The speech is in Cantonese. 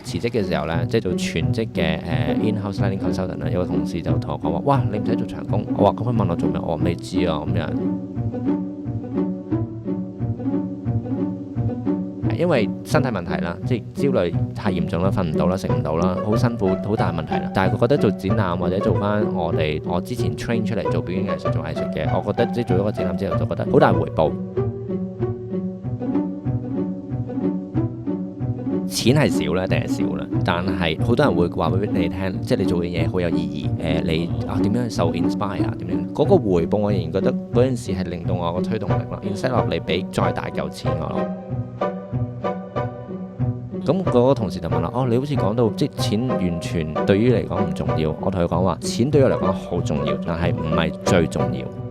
辭職嘅時候咧，即係做全職嘅in-house learning consultant 啦，有個同事就同我講話：哇，你唔使做長工。我話：咁佢問我做咩？我未知啊咁樣。因為身體問題啦，即係焦慮太嚴重啦，瞓唔到啦，食唔到啦，好辛苦，好大問題啦。但係佢覺得做展覽或者做翻我之前 train 出嚟做表演藝術做藝術嘅，我覺得即係做咗個展覽之後就覺得好大回報。錢係少咧定係少啦，但係好多人會話俾你聽，即係你做嘅嘢好有意義。你點樣受 inspire 點樣嗰個回報，我仍然覺得嗰件事係令到我個推動力咯。instead 落嚟俾再大嚿錢我咯。咁嗰個同事就問啦：你好似講到即係錢完全對於你嚟講唔重要。我同佢講話，錢對我嚟講好重要，但係唔係最重要。